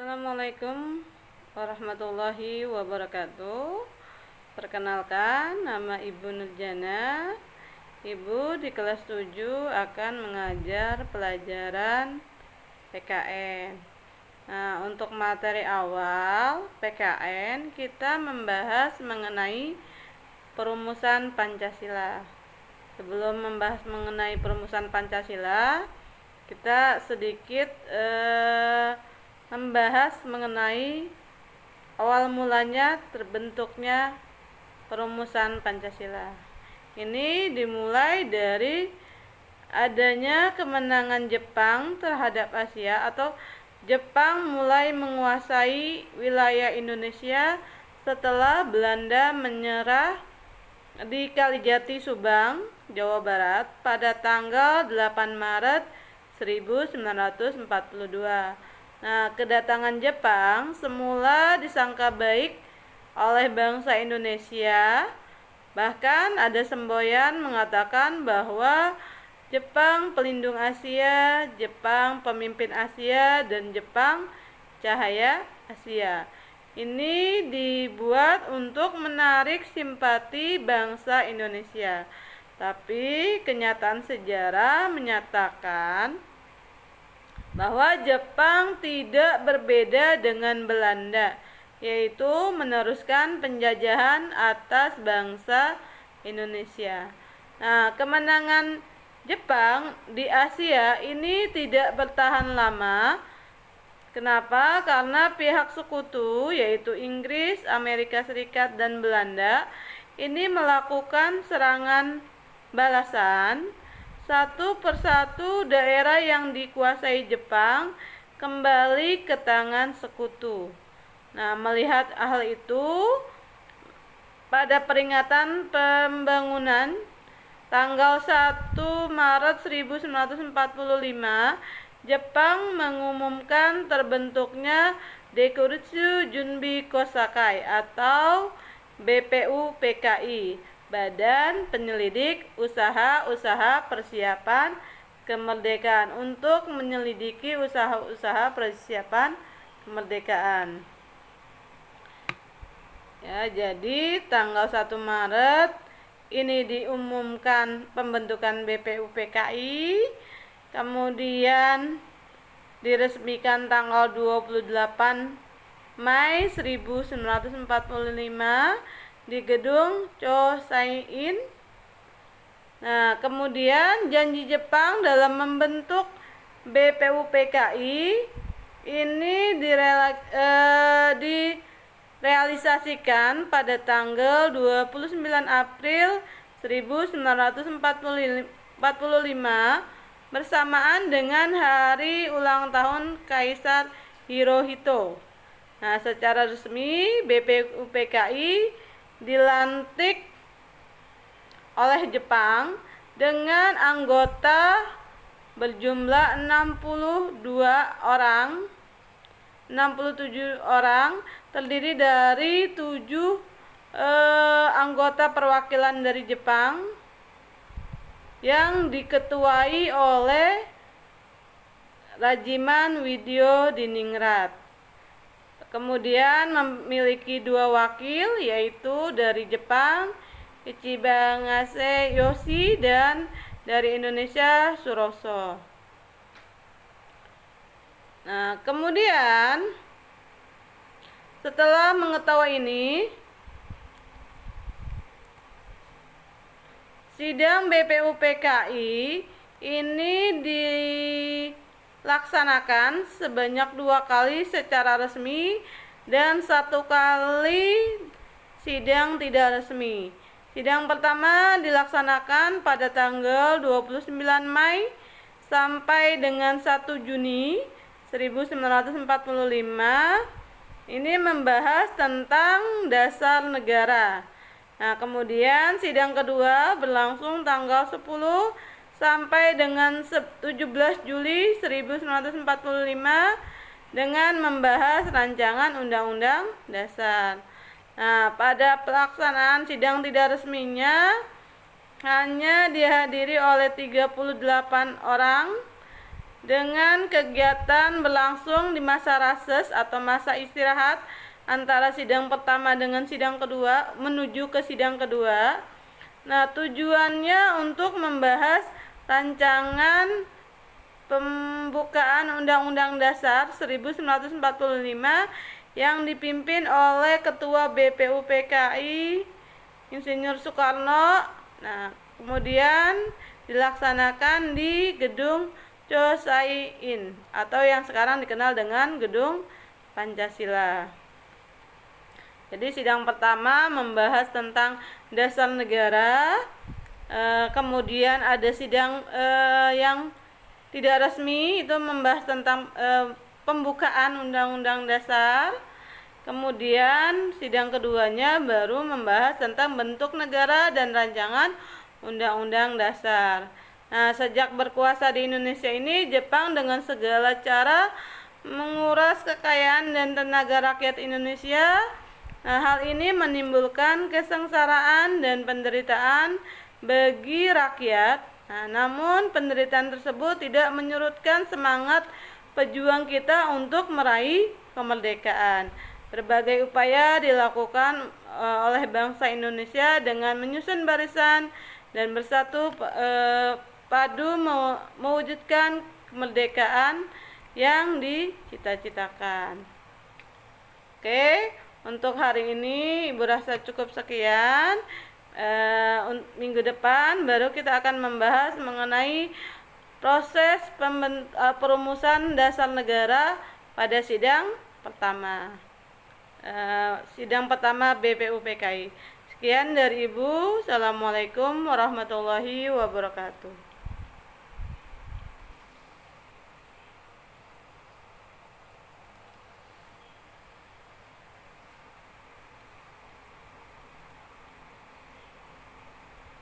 Assalamualaikum warahmatullahi wabarakatuh. Perkenalkan, nama Ibu Nurjana. Ibu di kelas 7 akan mengajar pelajaran PKN. Nah, untuk materi awal PKN, kita membahas mengenai perumusan Pancasila. Sebelum membahas mengenai perumusan Pancasila, kita sedikit membahas mengenai awal mulanya terbentuknya perumusan Pancasila. Ini dimulai dari adanya kemenangan Jepang terhadap Asia, atau Jepang mulai menguasai wilayah Indonesia setelah Belanda menyerah di Kalijati, Subang, Jawa Barat pada tanggal 8 Maret 1942. Nah, kedatangan Jepang semula disangka baik oleh bangsa Indonesia. Bahkan ada semboyan mengatakan bahwa Jepang pelindung Asia, Jepang pemimpin Asia, dan Jepang cahaya Asia. Ini dibuat untuk menarik simpati bangsa Indonesia. Tapi kenyataan sejarah menyatakan bahwa Jepang tidak berbeda dengan Belanda, yaitu meneruskan penjajahan atas bangsa Indonesia. Nah, kemenangan Jepang di Asia ini tidak bertahan lama. Kenapa? Karena pihak sekutu, yaitu Inggris, Amerika Serikat, dan Belanda, ini melakukan serangan balasan. Satu persatu daerah yang dikuasai Jepang kembali ke tangan sekutu. Nah, melihat hal itu, pada peringatan pembangunan tanggal 1 Maret 1945, Jepang mengumumkan terbentuknya Deikutsu Junbi Kosakai atau BPUPKI, Badan Penyelidik Usaha-Usaha Persiapan Kemerdekaan, untuk menyelidiki usaha-usaha persiapan kemerdekaan. Ya, jadi tanggal 1 Maret ini diumumkan pembentukan BPUPKI, kemudian diresmikan tanggal 28 Mei 1945 di gedung Chosain. Nah, kemudian janji Jepang dalam membentuk BPUPKI ini direalisasikan pada tanggal 29 April 1945 bersamaan dengan hari ulang tahun Kaisar Hirohito. Nah, secara resmi BPUPKI dilantik oleh Jepang dengan anggota berjumlah 67 orang, terdiri dari 7 anggota perwakilan dari Jepang yang diketuai oleh Rajiman Widyo Diningrat. Kemudian memiliki 2 wakil, yaitu dari Jepang Ichibangase Yoshi dan dari Indonesia Suroso. Nah, kemudian setelah mengetahui ini, sidang BPUPKI ini dilaksanakan sebanyak 2 kali secara resmi dan 1 kali sidang tidak resmi. Sidang pertama dilaksanakan pada tanggal 29 Mei sampai dengan 1 Juni 1945. Ini membahas tentang dasar negara. Nah, kemudian sidang kedua berlangsung tanggal 10 sampai dengan 17 Juli 1945 dengan membahas rancangan undang-undang dasar. Nah, pada pelaksanaan sidang tidak resminya hanya dihadiri oleh 38 orang dengan kegiatan berlangsung di masa reses atau masa istirahat antara sidang pertama dengan sidang kedua menuju ke sidang kedua. Nah, tujuannya untuk membahas rancangan pembukaan Undang-Undang Dasar 1945 yang dipimpin oleh Ketua BPUPKI Insinyur Soekarno. Nah, kemudian dilaksanakan di Gedung Chosaiin atau yang sekarang dikenal dengan Gedung Pancasila. Jadi sidang pertama membahas tentang dasar negara. Kemudian ada sidang yang tidak resmi, itu membahas tentang pembukaan Undang-Undang Dasar. Kemudian sidang keduanya baru membahas tentang bentuk negara dan rancangan Undang-Undang Dasar. Nah, sejak berkuasa di Indonesia ini, Jepang dengan segala cara menguras kekayaan dan tenaga rakyat Indonesia. Nah, hal ini menimbulkan kesengsaraan dan penderitaan bagi rakyat. Nah, namun penderitaan tersebut tidak menyurutkan semangat pejuang kita untuk meraih kemerdekaan. Berbagai upaya dilakukan oleh bangsa Indonesia dengan menyusun barisan dan bersatu padu mewujudkan kemerdekaan yang dicita-citakan. Oke, untuk hari ini Ibu rasa cukup sekian. Minggu depan baru kita akan membahas mengenai proses perumusan dasar negara pada sidang pertama. Sidang pertama BPUPKI. Sekian dari Ibu. Assalamualaikum warahmatullahi wabarakatuh.